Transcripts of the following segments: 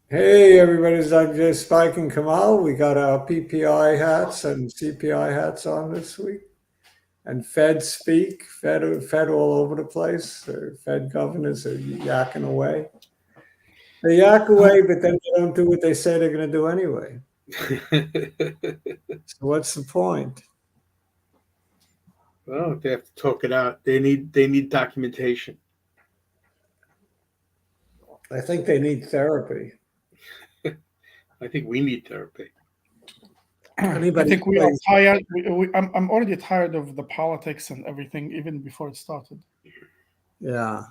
Hey, everybody's like Jay Spike and Kamal. We got our PPI hats and CPI hats on this week. And Fed speak, Fed all over the place. Fed governors are yakking away. They yak away, but then they don't do what they say they're going to do anyway. So what's the point? Well, they have to talk it out. They need documentation. I think they need therapy. I think we need therapy. I Anybody think we are plays, tired. I'm already tired of the politics and everything, even before it started. yeah.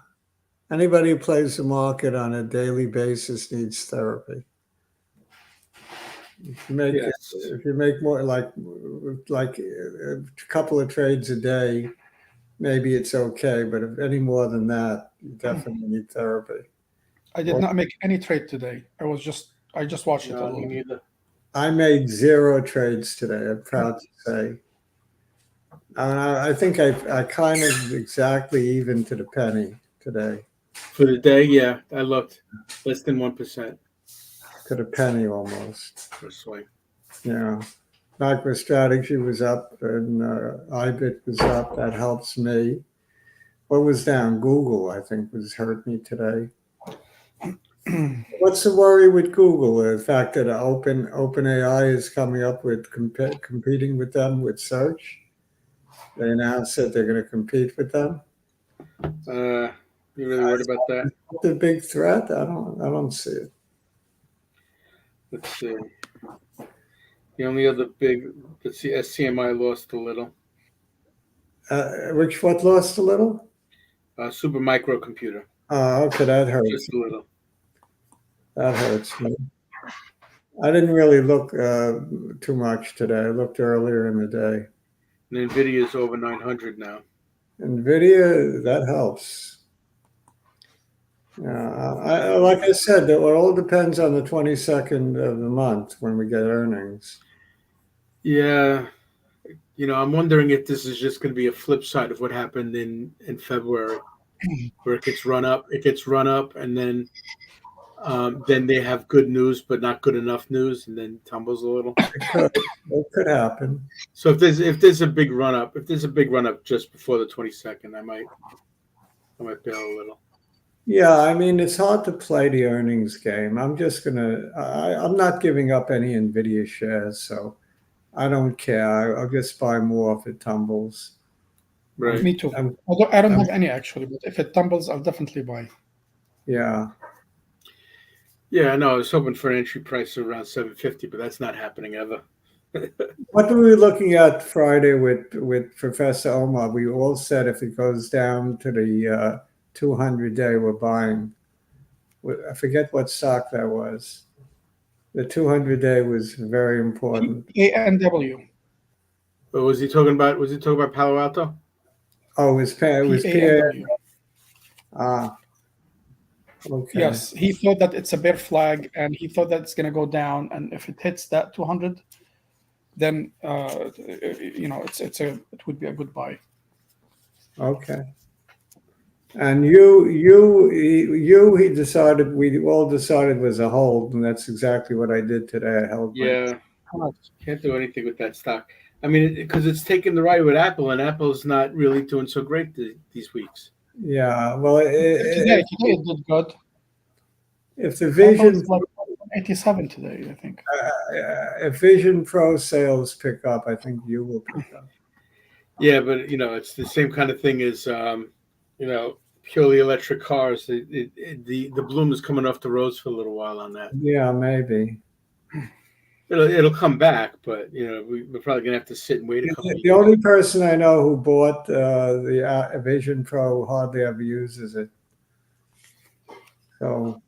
Anybody who plays the market on a daily basis needs therapy. If you make Yes. if you make more like a couple of trades a day, maybe it's okay. But if any more than that, you definitely need therapy. I did Well, not make any trade today. I just watched it a No, me little bit. neither. I made zero trades today. I'm proud to say. I think I kind of exactly even to the penny today, For the day, yeah, I looked less than 1% to the penny almost. for a swing. Yeah. MicroStrategy was up and IBIT was up. That helps me. What was down? Google, I think, was hurt me today. What's the worry with Google? The fact that OpenAI is coming up with competing with them with search. They announced that they're going to compete with them. Uh, you really worried about that? The big threat? I don't see it. Let's see. The only other big, let's see, SCMI lost a little. What lost a little? Super microcomputer, Okay, that hurts. just a little. That hurts me. I didn't really look too much today. I looked earlier in the day. And Nvidia is over 900 now. Nvidia, that helps. Like I said, it all depends on the 22nd of the month when we get earnings. Yeah, I'm wondering if this is just going to be a flip side of what happened in February, where it gets run up, and then they have good news, but not good enough news, and then tumbles a little. It could happen. So if there's a big run up just before the 22nd, I might bail a little. Yeah, I mean, it's hard to play the earnings game. I'm not giving up any Nvidia shares, so I don't care. I'll just buy more if it tumbles. I'm, Right. Me too. I'm, Although I don't I'm have any actually, but if it tumbles, I'll definitely buy. yeah. Yeah, I know. I was hoping for an entry price of around 750, but that's not happening ever. What were we looking at Friday with Professor Omar? We all said if it goes down to the 200-day, we're buying. I forget what stock that was. The 200-day was very important. PANW. But was he talking about Palo Alto? Oh, it was PA. PANW. Ah, okay. Yes, he thought that it's a bear flag, and he thought that it's going to go down. And if it hits that 200, then it would be a good buy. Okay. And he decided, we all decided was a hold, and that's exactly what I did today. I held my, Yeah, can't do anything with that stock. I mean, because it's taken the ride with Apple, and Apple's not really doing so great these weeks. yeah. Well, Today it did good. if the Apple's Vision, like 87 today, I think. if Vision Pro sales pick up, I think you will pick up. Yeah, but it's the same kind of thing as purely electric cars. The bloom is coming off the rose for a little while on that. Yeah, maybe. It'll come back, but we're probably gonna have to sit and wait a couple of The years. only person I know who bought the Vision Pro hardly ever uses it, so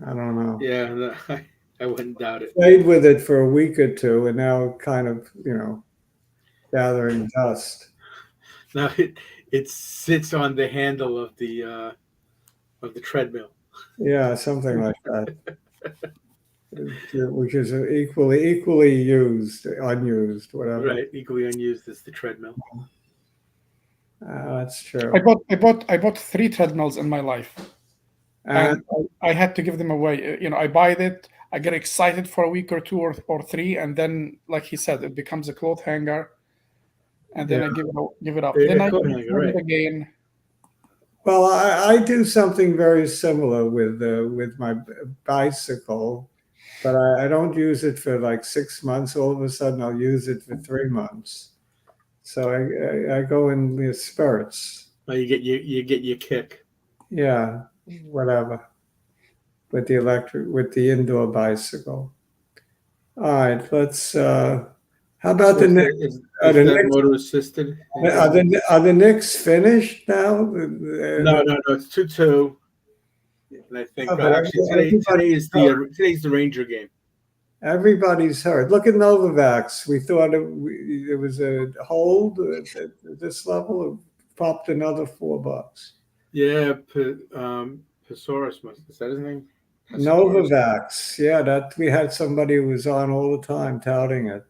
I don't know. Yeah, no, I wouldn't doubt it. Played with it for a week or two, and now kind of gathering dust. Now it sits on the handle of the treadmill. Yeah, something like that, which is equally used, unused, whatever. Right, equally unused as the treadmill. That's I true. bought 3 treadmills in my life. And and I had to give them away. I buy it, I get excited for a week or two or three, and then, like he said, it becomes a cloth hanger, and then yeah, I give it up. Then A I coat hanger, put it right? again. well, I do something very similar with my bicycle, but I don't use it for like 6 months. All of a sudden, I'll use it for 3 months. So I go in the spurts. Oh, you get your kick. Yeah, whatever. With the indoor bicycle. All right, let's. How about the What's Knicks? that? Are Is the that Knicks, motor assisted? are the Knicks finished now? No. It's 2-2, and I think Oh, but actually everybody's hurt. today's the Ranger game. Everybody's hurt. Look at Novavax. We thought it was a hold at this level. It popped another $4. Yeah, Pesaurus is that his name? Pesaurus. Novavax. Yeah, that we had somebody who was on all the time touting it.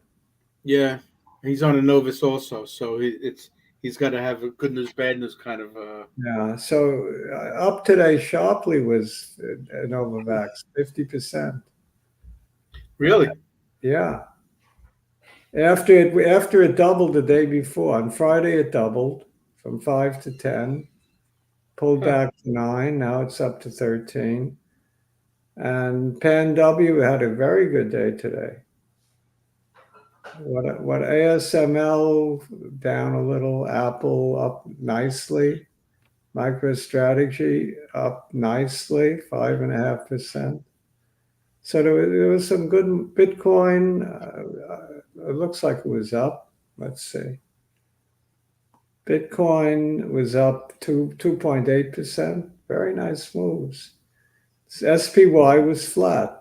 Yeah, he's on a Novus also, so he's got to have a good news, bad news kind of. Yeah. So up today sharply was Novavax, 50%. Really? Yeah. After it doubled the day before, on Friday it doubled from 5 to 10, pulled Huh. back to 9. Now it's up to 13. And Pan W had a very good day today. What ASML down a little, Apple up nicely, MicroStrategy up nicely, 5.5%. So there was some good Bitcoin. It looks like it was up. Let's see. Bitcoin was up 2.8%. Very nice moves. SPY was flat.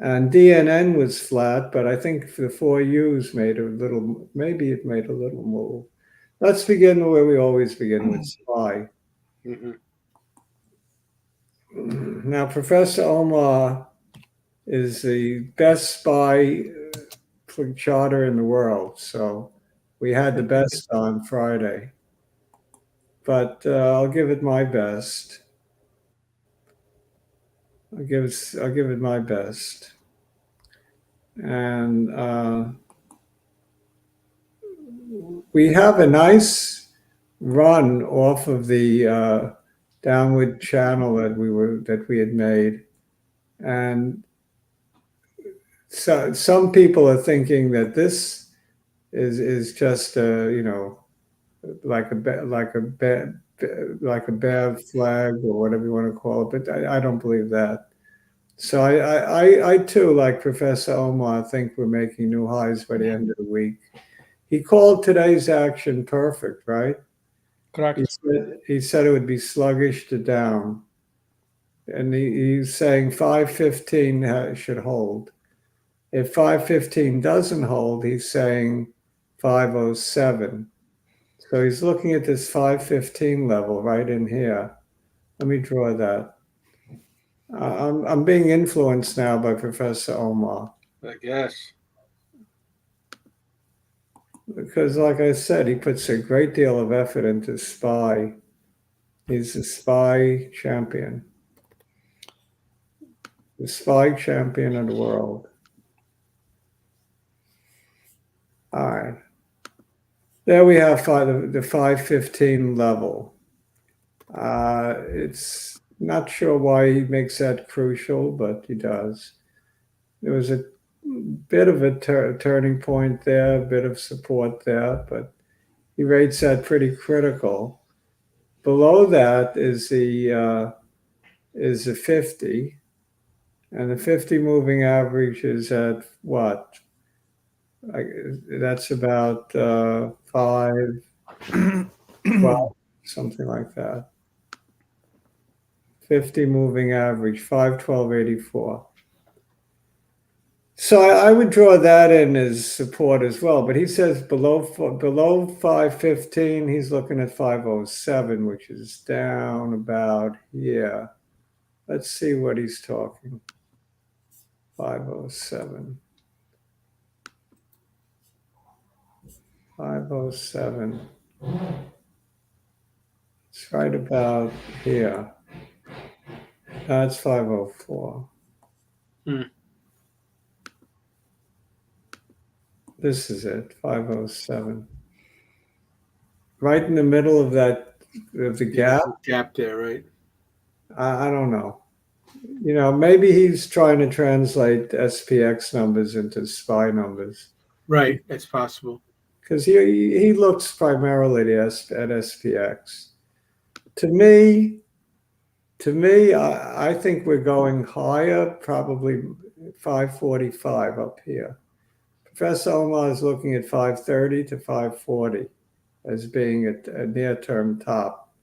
And DNN was flat, but I think the 4Us made a little, maybe it made a little move. Let's begin where we always begin with SPY. Mm-hmm. Now, Professor Omar is the best SPY charter in the world. So we had the best on Friday. But I'll give it my best. I'll give it my best. And we have a nice run off of the downward channel that we had made, and so some people are thinking that this is just like a bad flag or whatever you want to call it, but I don't believe that. So I too, like Professor Omar, think we're making new highs by the end of the week. He called today's action perfect, right? Correct. He said it would be sluggish to down. And he's saying 515 should hold. If 515 doesn't hold, he's saying 507. So he's looking at this 515 level right in here. Let me draw that. I'm being influenced now by Professor Omar. I guess. Because, like I said, he puts a great deal of effort into SPY. He's a SPY champion. The SPY champion of the world. All right. There we have the 515 level. It's not sure why he makes that crucial, but he does. There was a bit of a turning point there, a bit of support there, but he rates that pretty critical. Below that is the 50, and the 50 moving average is at what? That's about 512, something like that. 50 moving average, 512.84. So I would draw that in as support as well. But he says below 515, he's looking at 507, which is down about here. Let's see what he's talking. 507. 507. It's right about here. That's 504. Hmm. This is it, 507. Right in the middle of that, of the gap. Gap there, right? I don't know. You know, maybe he's trying to translate SPX numbers into SPY numbers. Right, that's possible. Because he looks primarily at SPX. To me, I think we're going higher, probably 545 up here. Professor Omar is looking at 530 to 540 as being a near-term top.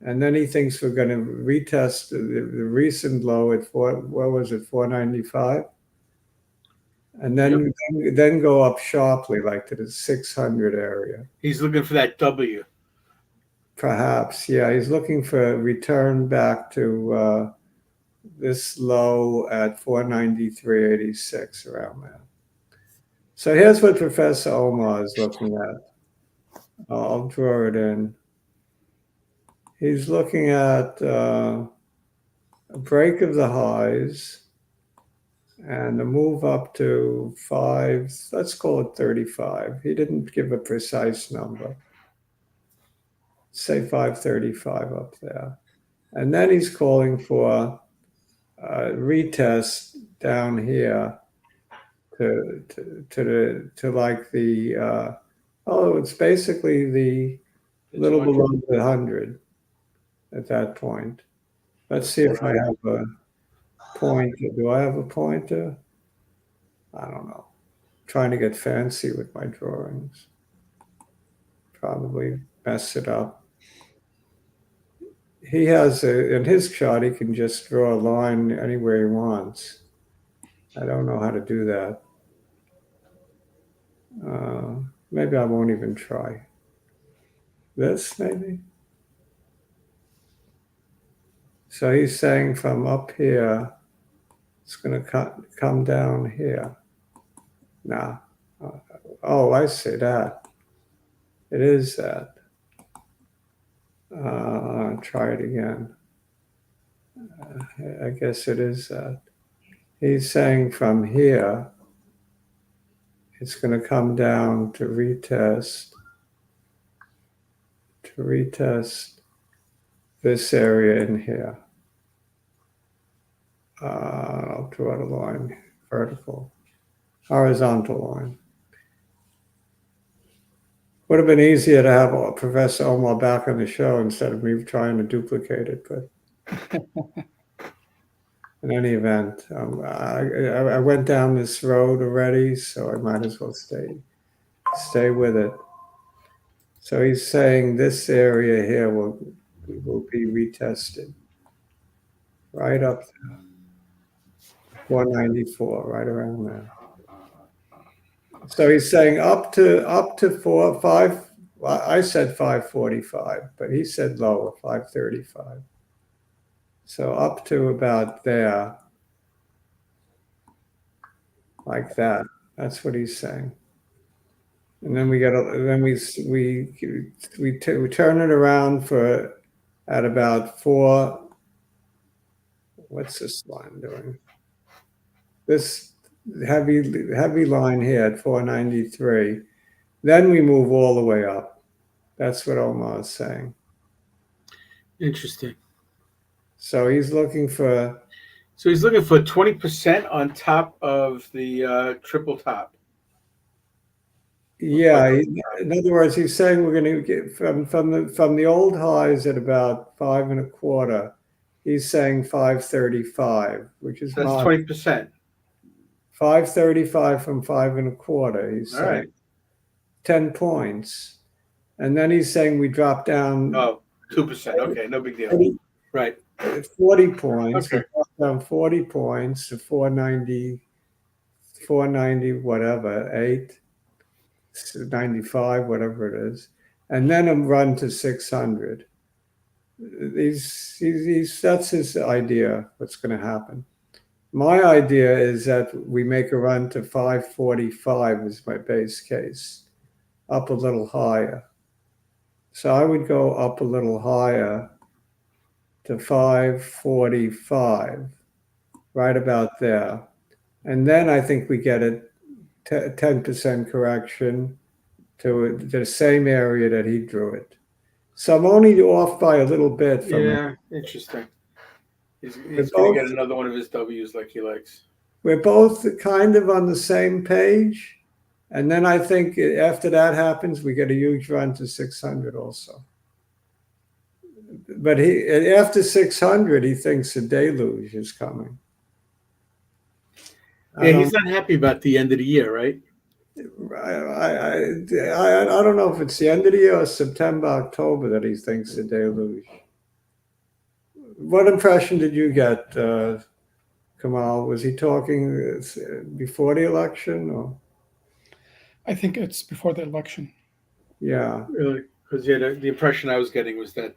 And then he thinks we're going to retest the recent low at what was it, 495? And then go up sharply, like to the 600 area. He's looking for that W. Perhaps, yeah. He's looking for a return back to this low at 493.86, around there. So here's what Professor Omar is looking at. I'll draw it in. He's looking at a break of the highs and a move up to 5, let's call it 35. He didn't give a precise number. Say 535 up there. And then he's calling for a retest down here to like the it's basically the little below the 100 at that point. Let's see if I have a pointer. Do I have a pointer? I don't know. Trying to get fancy with my drawings. Probably mess it up. He has in his chart, he can just draw a line anywhere he wants. I don't know how to do that. Maybe I won't even try. This, maybe? So he's saying from up here, it's going to come down here. Nah. Oh, I see that. It is that. Try it again. I guess it is that. He's saying from here, it's going to come down to retest this area in here. I'll draw the line, vertical, horizontal line. Would have been easier to have Professor Omar back on the show instead of me trying to duplicate it, but in any event, I went down this road already, so I might as well stay with it. So he's saying this area here will be retested right up there, 494, right around there. So he's saying up to 5. Well, I said 545, but he said lower, 535. So up to about there, like that. That's what he's saying. And then we turn it around at about 4. What's this line doing? This heavy line here at 493. Then we move all the way up. That's what Omar is saying. Interesting. So he's looking for 20% on top of the triple top. Yeah, in other words, he's saying we're going to get from the old highs at about 5.25. He's saying 535, which is So that's 20%. 535 from 5.25. He's saying Right. 10 points, and then he's saying we drop down. Oh, 2%. Okay, no big deal. Right. 40 points. Okay. We drop down 40 points to 490, whatever, 8. 95, whatever it is, and then a run to 600. That's his idea. What's going to happen? My idea is that we make a run to 545 is my base case, up a little higher. So I would go up a little higher to 545, right about there. And then I think we get a 10% correction to the same area that he drew it. So I'm only off by a little bit from it. Yeah, interesting. He's We're going to both, get another one of his W's like he likes. we're both kind of on the same page. And then I think after that happens, we get a huge run to 600 also. But after 600, he thinks a deluge is coming. Yeah, he's not happy about the end of the year, right? I don't know if it's the end of the year or September, October that he thinks a deluge. What impression did you get, Kamal? Was he talking before the election or? I think it's before the election. Yeah. Really? Because yeah, the impression I was getting was that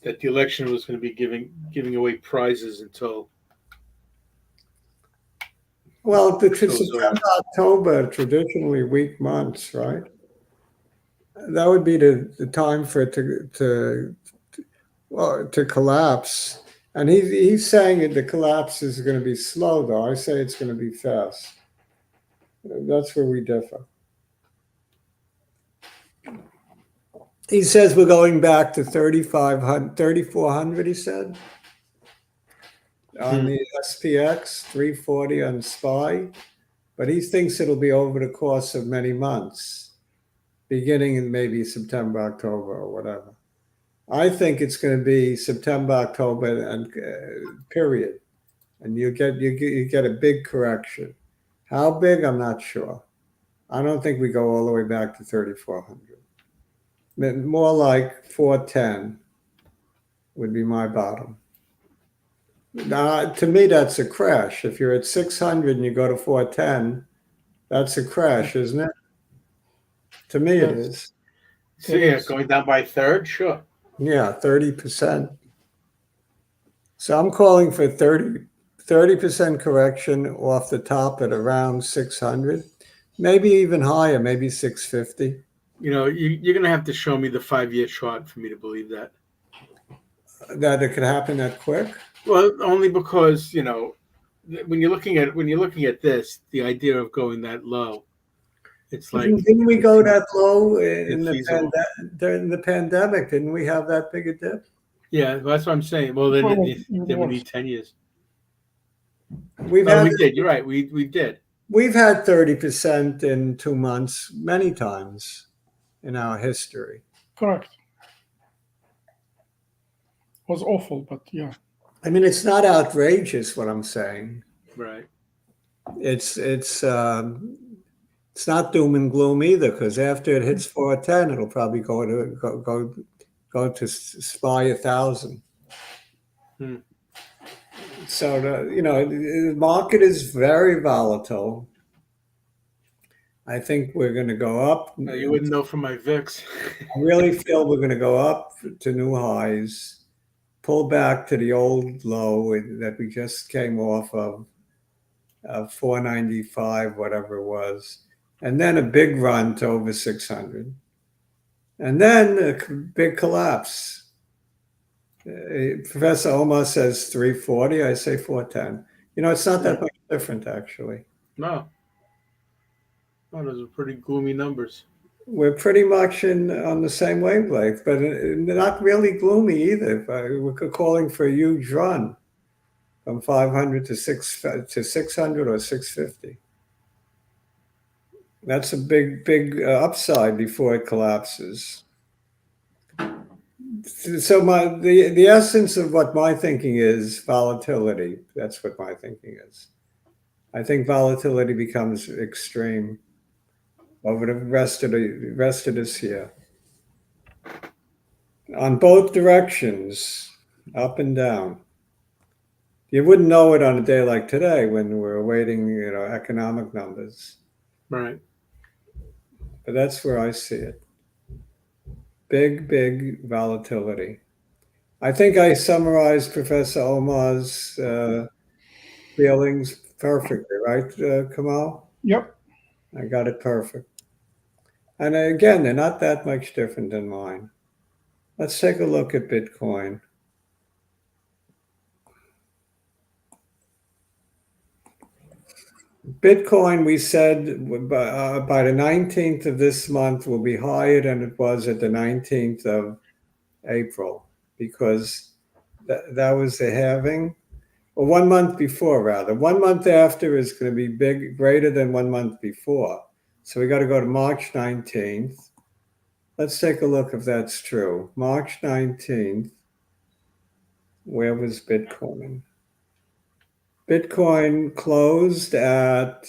the election was going to be giving away prizes until. Well, the So- September, October, traditionally weak months, right? That would be the time for it to collapse. And he's saying that the collapse is going to be slow, though. I say it's going to be fast. That's where we differ. He says we're going back to 3,400, he said. On the SPX, 340 on SPY. But he thinks it'll be over the course of many months, beginning in maybe September, October, or whatever. I think it's going to be September, October, and period. And you get a big correction. How big? I'm not sure. I don't think we go all the way back to 3,400. More like 410 would be my bottom. Now, to me, that's a crash. If you're at 600 and you go to 410, that's a crash, isn't it? To me, it is. So yeah, going down by a third, sure. Yeah, 30%. So I'm calling for 30% correction off the top at around 600, maybe even higher, maybe 650. You know, you're going to have to show me the 5-year chart for me to believe that. That it could happen that quick? Well, only because, you know, when you're looking at this, the idea of going that low, it's like Didn't we go that low infeasible. during the pandemic? Didn't we have that big a dip? Yeah, well, that's what I'm saying. Well, then we Worse. need 10 years. We did. You're right. We did. We've had 30% in 2 months many times in our history. Correct. It was awful, but yeah. I mean, it's not outrageous what I'm saying. Right. It's not doom and gloom either, because after it hits 410, it'll probably go to SPY 1,000. So the market is very volatile. I think we're going to go up. No, you wouldn't know from my VIX. I really feel we're going to go up to new highs, pull back to the old low that we just came off of 495, whatever it was, and then a big run to over 600, and then a big collapse. Professor Omar says 340. I say 410. You know, it's not that much different, actually. No. Oh, those are pretty gloomy numbers. We're pretty much on the same wavelength, but not really gloomy either. We're calling for a huge run from 500 to 600 or 650. That's a big upside before it collapses. So the essence of what my thinking is volatility. That's what my thinking is. I think volatility becomes extreme over the rest of this year, on both directions, up and down. You wouldn't know it on a day like today when we're awaiting, economic numbers. Right. But that's where I see it. Big volatility. I think I summarized Professor Omar's feelings perfectly, right, Kamal? Yep. I got it perfect. And again, they're not that much different than mine. Let's take a look at Bitcoin. Bitcoin, we said by the 19th of this month will be higher than it was at the 19th of April, because that was the halving. Well, 1 month before, rather. 1 month after is going to be greater than 1 month before. So we got to go to March 19th. Let's take a look if that's true. March 19th, where was Bitcoin? Bitcoin closed at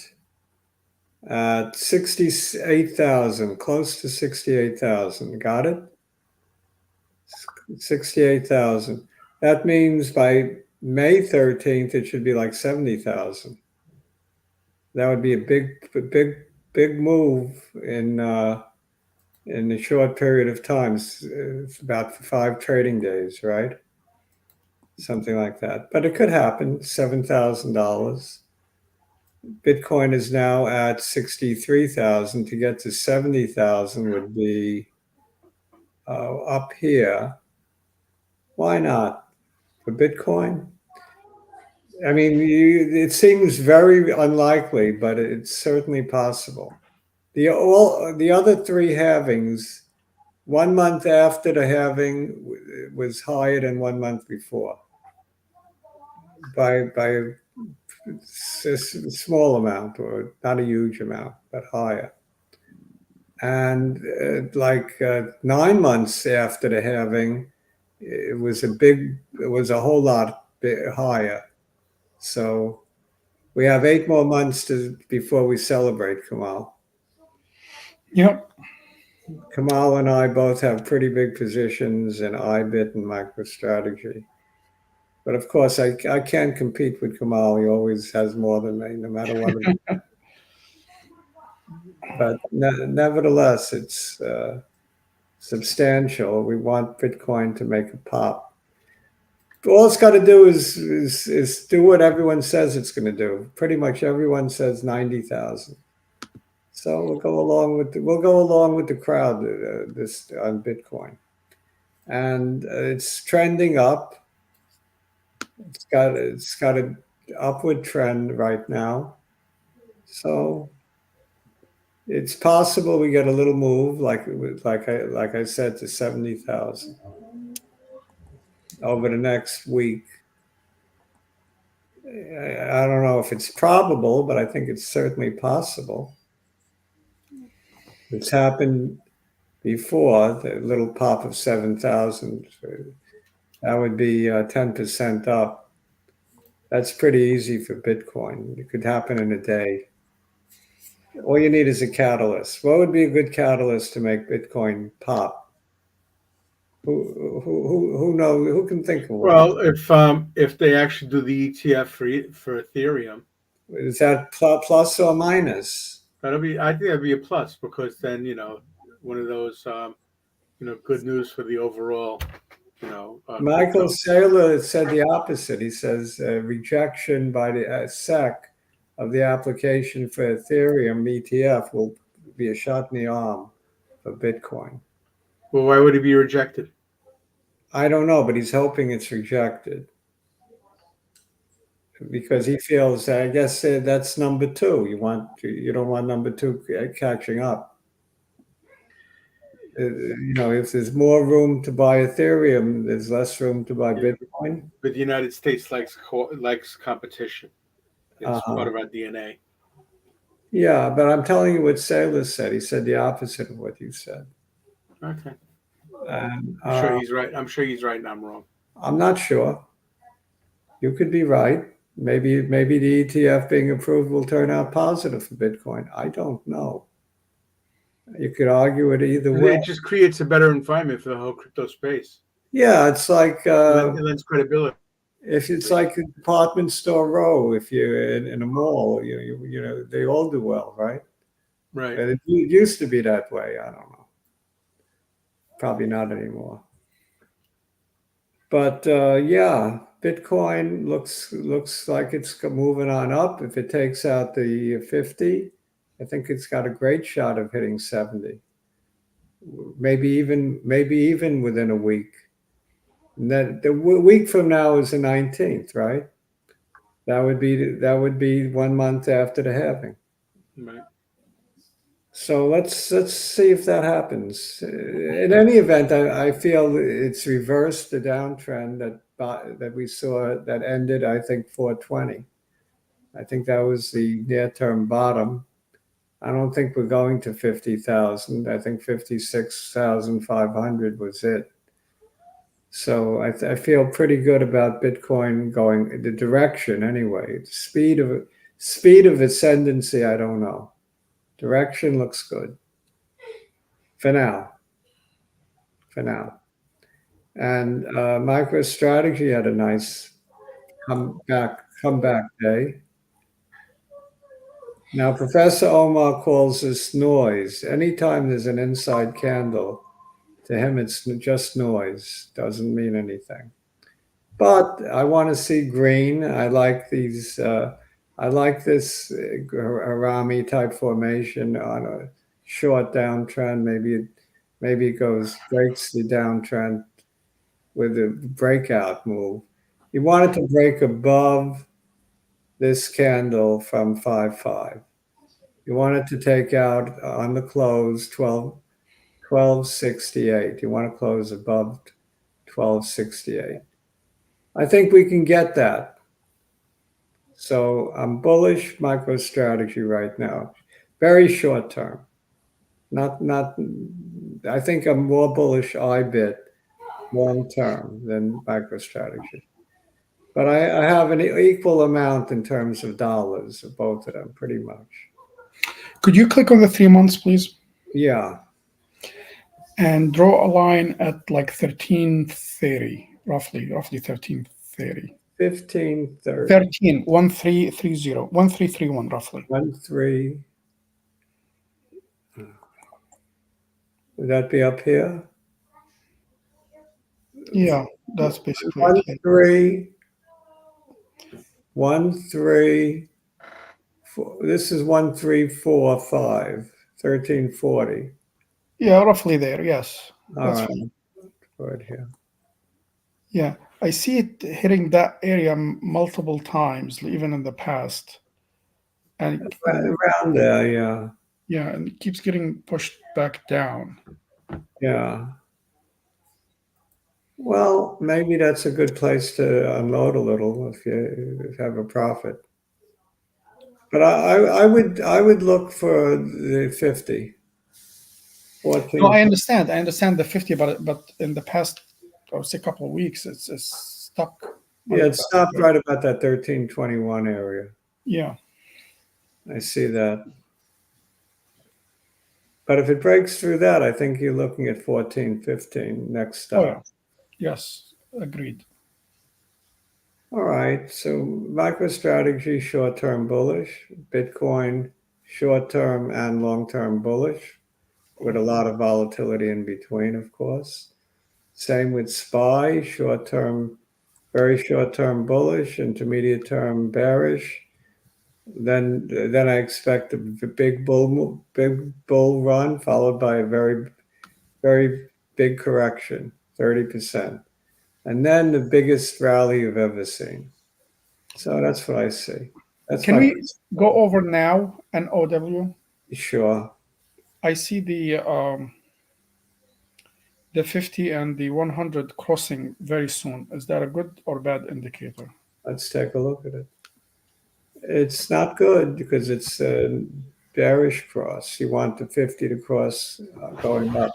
68,000, close to 68,000. Got it? 68,000. That means by May 13th, it should be like 70,000. That would be a big move in a short period of time. It's about 5 trading days, right? Something like that. But it could happen. $7,000. Bitcoin is now at 63,000. To get to 70,000 would be up here. Why not? For Bitcoin? I mean, it seems very unlikely, but it's certainly possible. The other 3 halvings, 1 month after the halving was higher than 1 month before by a small amount, or not a huge amount, but higher. And 9 months after the halving, it was a whole lot higher. So we have 8 more months before we celebrate, Kamal. Yep. Kamal and I both have pretty big positions in IBIT and MicroStrategy. But of course, I can't compete with Kamal. He always has more than me, no matter what. But nevertheless, it's substantial. We want Bitcoin to make a pop. All it's got to do is do what everyone says it's going to do. Pretty much everyone says 90,000. So we'll go along with the crowd this on Bitcoin, and it's trending up. It's got an upward trend right now, so it's possible we get a little move, like I said, to 70,000 over the next week. I don't know if it's probable, but I think it's certainly possible. It's happened before, the little pop of 7,000. That would be 10% up. That's pretty easy for Bitcoin. It could happen in a day. All you need is a catalyst. What would be a good catalyst to make Bitcoin pop? Who knows? Who can think of one? Well, if they actually do the ETF for Ethereum, Is that plus or minus? I think that'd be a plus, because then one of those good news for the overall Michael crypto. Saylor said the opposite. He says rejection by the SEC of the application for Ethereum ETF will be a shot in the arm for Bitcoin. Well, why would it be rejected? I don't know, but he's hoping it's rejected because he feels, I guess, that's number 2. You don't want number 2 catching up. If there's more room to buy Ethereum, there's less room to buy Bitcoin. But the United States likes competition. It's part of our DNA. Yeah, but I'm telling you what Saylor said. He said the opposite of what you said. Okay. And, I'm sure he's right. I'm sure he's right, and I'm wrong. I'm not sure. You could be right. Maybe the ETF being approved will turn out positive for Bitcoin. I don't know. You could argue it either way. It just creates a better environment for the whole crypto space. Yeah, it's like It lends credibility. if it's like a department store row. If you're in a mall, they all do well, right? Right. And it used to be that way. I don't know. Probably not anymore. But yeah, Bitcoin looks like it's moving on up. If it takes out the 50, I think it's got a great shot of hitting 70. Maybe even within a week. And then the week from now is the 19th, right? That would be 1 month after the halving. Right. So let's see if that happens. In any event, I feel it's reversed the downtrend that we saw that ended, I think, 420. I think that was the near-term bottom. I don't think we're going to 50,000. I think 56,500 was it. So I feel pretty good about Bitcoin going the direction anyway. Speed of ascendancy, I don't know. Direction looks good for now. For now, and MicroStrategy had a nice comeback day. Now, Professor Omar calls this noise. Anytime there's an inside candle, to him it's just noise. Doesn't mean anything. But I want to see green. I like these. I like this Harami type formation on a short downtrend. Maybe it breaks the downtrend with a breakout move. You want it to break above this candle from 5.5. You want it to take out on the close 1268. You want to close above 1268. I think we can get that. So I'm bullish MicroStrategy right now. Very short term. Not I think I'm more bullish IBIT long term than MicroStrategy. But I have an equal amount in terms of dollars of both of them, pretty much. Could you click on the 3 months, please? Yeah. And draw a line at like 1330, roughly 1330. 1530. 1330, 1331, roughly. 13. Would that be up here? Yeah, that's basically 13. 13. This is 1345. 1340. Yeah, roughly there. Yes. All That's right. fine. Right here. Yeah, I see it hitting that area multiple times, even in the past. And Around there, yeah. yeah, and it keeps getting pushed back down. Yeah. Well, maybe that's a good place to unload a little if you have a profit. But I would look for the 50. 14. No, I understand the 50, but in the past, I would say, couple of weeks, it's stuck. Yeah, it stopped right about that 1321 area. Yeah. I see that. But if it breaks through that, I think you're looking at 1415 next stop. Oh, yeah. Yes, agreed. All right. So MicroStrategy short-term bullish, Bitcoin short-term and long-term bullish, with a lot of volatility in between, of course. Same with SPY, short-term, very short-term bullish, intermediate-term bearish. Then I expect a big bull run followed by a very, very big correction, 30%. And then the biggest rally you've ever seen. So that's what I see. Can we go over now an OW? Sure. I see the 50 and the 100 crossing very soon. Is that a good or bad indicator? Let's take a look at it. It's not good because it's a bearish cross. You want the 50 to cross going up.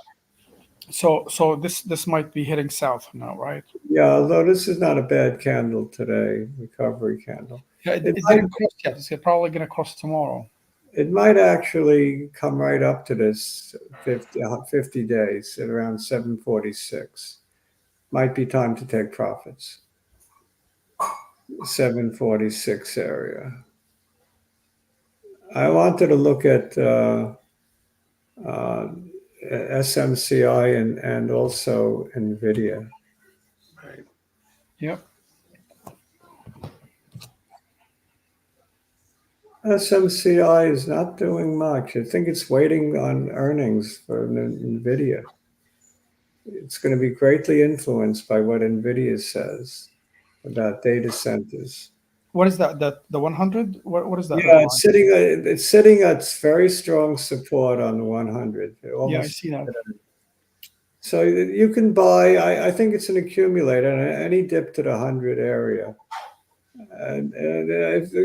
So this might be heading south now, right? Yeah, although this is not a bad candle today, recovery candle. Yeah, it didn't cross yet. It's probably going to cross tomorrow. It might actually come right up to this 50 days at around 746. Might be time to take profits. 746 area. I wanted to look at SMCI and also NVIDIA. Right. Yep. SMCI is not doing much. I think it's waiting on earnings for NVIDIA. It's going to be greatly influenced by what NVIDIA says about data centers. What is that? The 100? What is that red Yeah, line? it's sitting at very strong support on the 100. Yeah, I see that. So you can buy. I think it's an accumulator, and any dip to the 100 area. And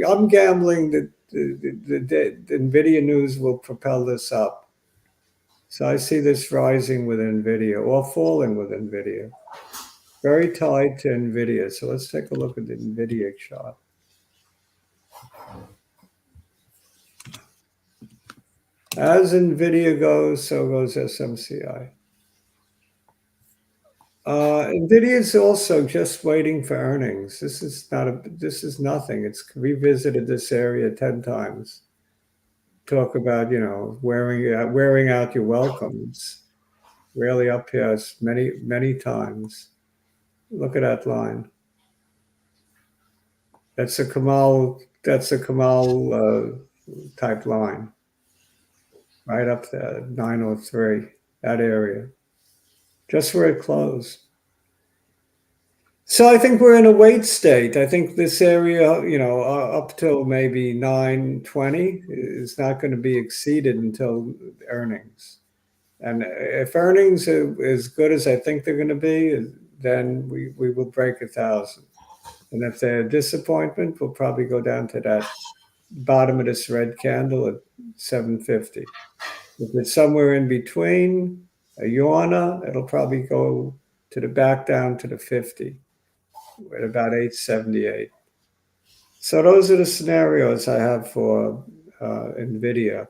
I'm gambling that the NVIDIA news will propel this up. So I see this rising with NVIDIA or falling with NVIDIA. Very tied to NVIDIA. So let's take a look at the NVIDIA chart. As NVIDIA goes, so goes SMCI. NVIDIA is also just waiting for earnings. This is nothing. It's revisited this area 10 times. Talk about, wearing out your welcomes. Really up here many times. Look at that line. That's a Kamal type line. Right up there, 903, that area. Just where it closed. So I think we're in a wait state. I think this area, up till maybe 920 is not going to be exceeded until earnings. And if earnings are as good as I think they're going to be, then we will break 1,000. And if they're a disappointment, we'll probably go down to that bottom of this red candle at 750. If it's somewhere in between, a yawner, it'll probably go to the back down to the 50 at about 878. So those are the scenarios I have for NVIDIA.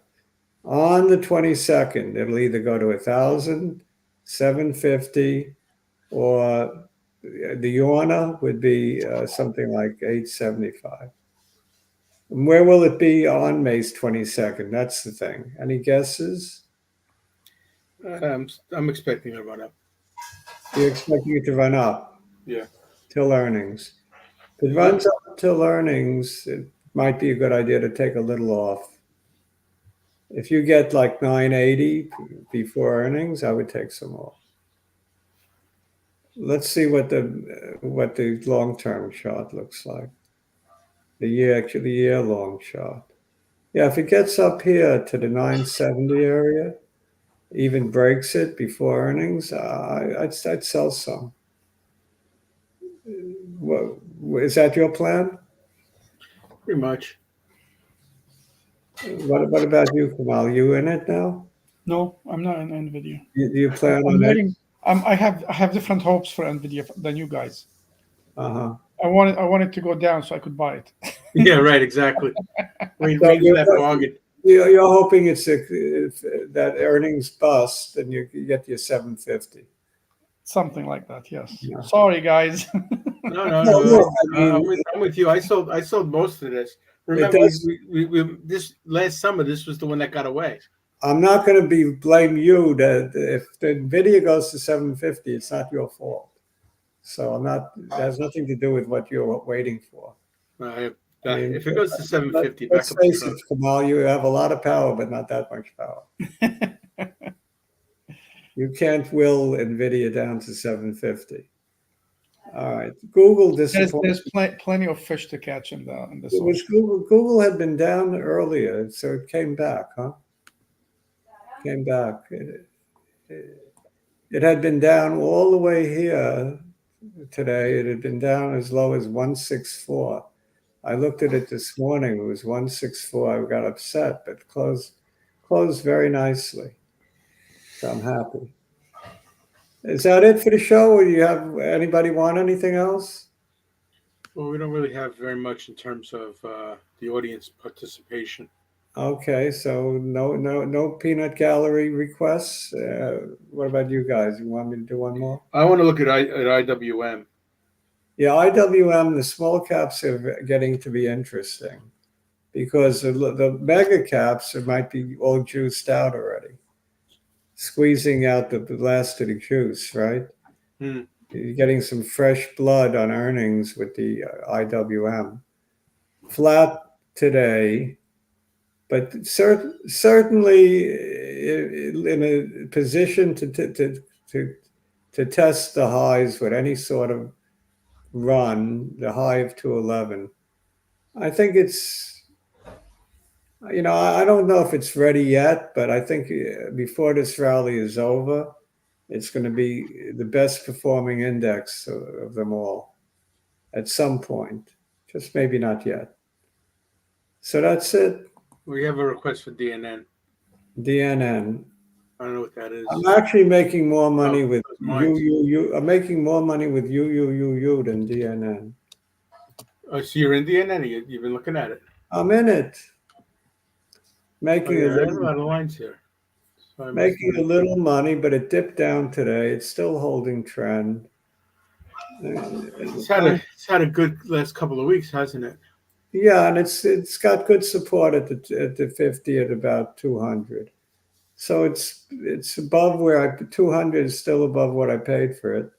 On the 22nd, it'll either go to 1,000, 750, or the yawner would be something like 875. And where will it be on May 22nd? That's the thing. Any guesses? I'm expecting it to run up. You're expecting it to run up? Yeah. Till earnings. If it runs up till earnings, it might be a good idea to take a little off. If you get like 980 before earnings, I would take some off. Let's see what the long-term chart looks like. The year long chart. Yeah, if it gets up here to the 970 area, even breaks it before earnings, I'd sell some. Is that your plan? Pretty much. What about you, Kamal? You in it now? No, I'm not in NVIDIA. Do you plan I'm on it? waiting. I have different hopes for NVIDIA than you guys. Uh-huh. I wanted to go down so I could buy it. Yeah, right, exactly. Range that bargain. You're hoping if that earnings bust, then you get your 750. Something like that, yes. Yeah. Sorry, guys. No. I'm with you. I sold most of this. Remember, we this last summer, this was the one that got away. I'm not going to blame you that if the NVIDIA goes to 750, it's not your fault. So it has nothing to do with what you're waiting for. If it goes to 750, let's face it, Kamal, you have a lot of power, but not that much power. You can't will NVIDIA down to 750. All right, Google disappointed. There's plenty of fish to catch in this It was Google had been down earlier, so it came back, huh? Came back. It had been down all the way here today. It had been down as low as 164. I looked at it this morning. It was 164. I got upset, but closed very nicely. So I'm happy. Is that it for the show? Or do you have anybody want anything else? Well, we don't really have very much in terms of the audience participation. Okay, so no peanut gallery requests. What about you guys? You want me to do one more? I want to look at IWM. Yeah, IWM, the small caps are getting to be interesting because the mega caps might be all juiced out already, squeezing out the last of the juice, right? You're getting some fresh blood on earnings with the IWM. Flat today, but certainly in a position to test the highs with any sort of run, the high of 211. I think it's, I don't know if it's ready yet, but I think before this rally is over, it's going to be the best performing index of them all at some point, just maybe not yet. So that's it. We have a request for DNN. DNN. I don't know what that is. I'm actually making more money Oh, with that's mine. I'm making more money with UUUU than DNN. Oh, so you're in DNN? You've been looking at it. I'm in it. Oh, Making yeah, I have a lot of lines here. So I must making a little money, but it dipped down today. It's still holding trend. It's had a good last couple of weeks, hasn't it? Yeah, and it's got good support at the 50 at about 200. So it's above where 200 is still above what I paid for it.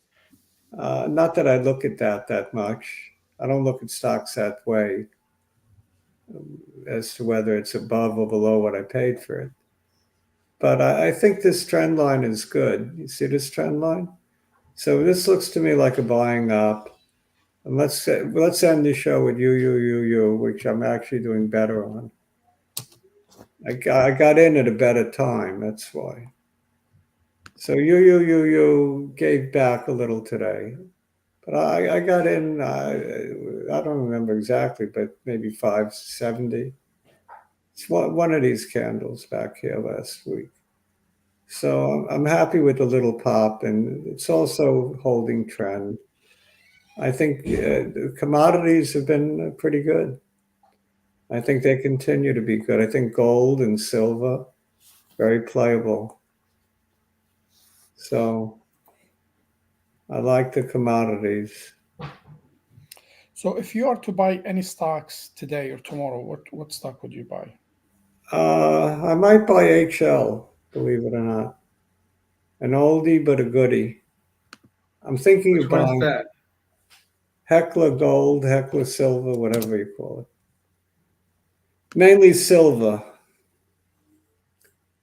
Not that I look at that much. I don't look at stocks that way as to whether it's above or below what I paid for it. But I think this trend line is good. You see this trend line? So this looks to me like a buying up. And let's end the show with UUUU, which I'm actually doing better on. I got in at a better time. That's why. So UUUU gave back a little today, but I got in. I don't remember exactly, but maybe 570. It's one of these candles back here last week. So I'm happy with the little pop, and it's also holding trend. I think the commodities have been pretty good. I think they continue to be good. I think gold and silver, very playable. So I like the commodities. So if you are to buy any stocks today or tomorrow, what stock would you buy? I might buy HL, believe it or not. An oldie but a goodie. I'm thinking Which of one is buying that? Heckler Gold, Heckler Silver, whatever you call it. Mainly silver.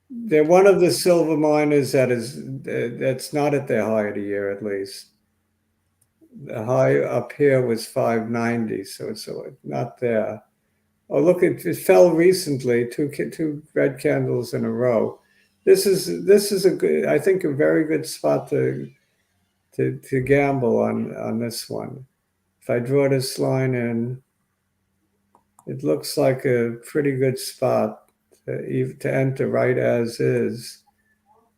They're one of the silver miners that's not at their high of the year, at least. The high up here was 590, so it's not there. Oh, look, it fell recently, two red candles in a row. This is a good, I think, a very good spot to gamble on this one. If I draw this line in, it looks like a pretty good spot to enter right as is.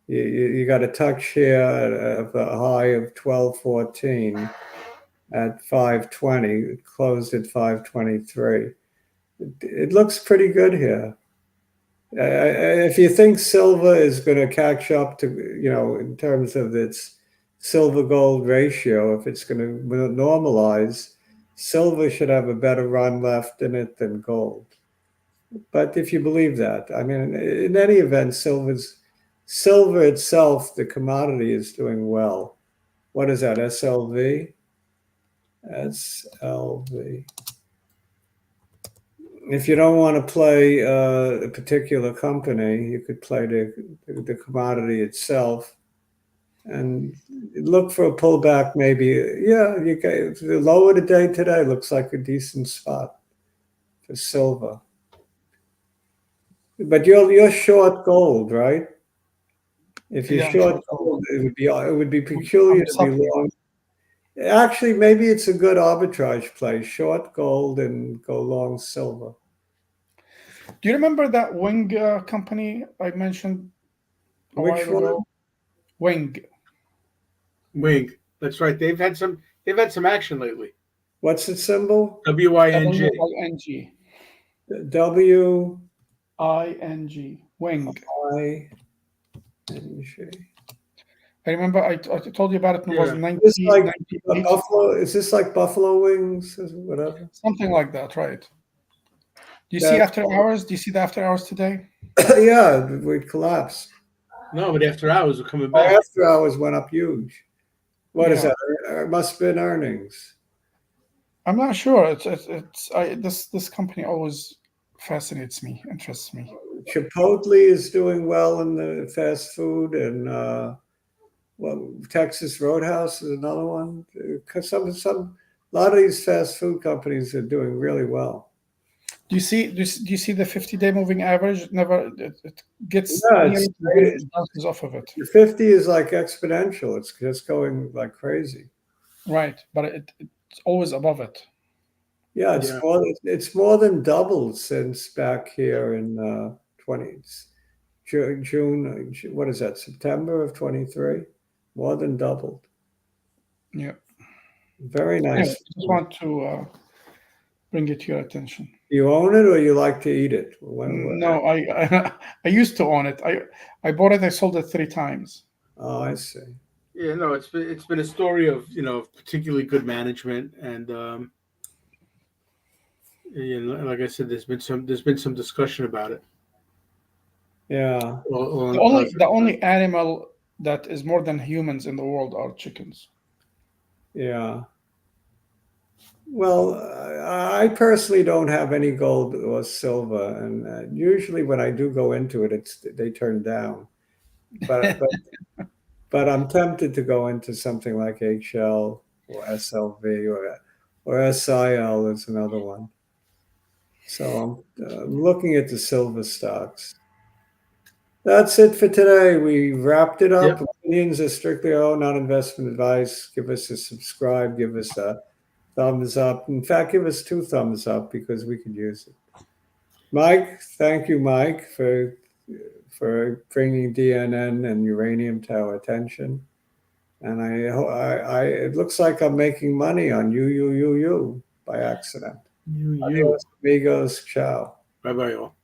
You got a touch here of a high of 1214 at 520. It closed at 523. It looks pretty good here. If you think silver is going to catch up to, in terms of its silver gold ratio, if it's going to normalize, silver should have a better run left in it than gold. But if you believe that, I mean, in any event, silver itself, the commodity is doing well. What is that, SLV? SLV. If you don't want to play a particular company, you could play the commodity itself and look for a pullback. Maybe, yeah, the lower the day today looks like a decent spot for silver. But you're short gold, right? If you're Yeah, short gold, it would be peculiar to be long. Actually, maybe it's a good arbitrage play: short gold and go long silver. Do you remember that Wing company I mentioned a Which while one? ago? Wing. Wing. That's right. They've had some action lately. What's the symbol? WING. WING. W ING. Wing. I N G. I remember I told you about it. It was Yeah. 90, Is this like 98, buffalo? Is this like buffalo wings or whatever? something like that, right? Do you see That- after hours? Do you see the after hours today? Yeah, we collapsed. No, but after hours we're coming Our back. after hours went up huge. What is Yeah. that? It must have been earnings. I'm not sure. This company always fascinates me, interests me. Chipotle is doing well in the fast food, and Texas Roadhouse is another one. Because a lot of these fast food companies are doing really well. Do you see the 50-day moving average? Never it gets Yeah, near it's, it and then it bounces off of it. the 50 is like exponential. It's just going like crazy. Right, but it's always above it. Yeah, Yeah. it's more than doubled since back here in 20 June. What is that? September of 23. More than doubled. Yeah. Very Anyway, nice. I just want to bring it to your attention. You own it or you like to eat it? No, I used to own it. I bought it. I sold it 3 times. Oh, I see. Yeah, no, it's been a story of particularly good management, and like I said, there's been some discussion about it. Yeah. All on The only animal that is more than humans in the world are chickens. Yeah. Well, I personally don't have any gold or silver, and usually when I do go into it, they turn down. But I'm tempted to go into something like HL or SLV or SIL is another one. So I'm looking at the silver stocks. That's it for today. We wrapped it up. Yep. Opinions are strictly our own, not investment advice. Give us a subscribe. Give us a thumbs up. In fact, give us 2 thumbs up because we could use it. Mike, thank you, Mike, for bringing DNN and uranium to our attention. And it looks like I'm making money on you by accident. You. Adios, amigos. Ciao. Bye bye, all.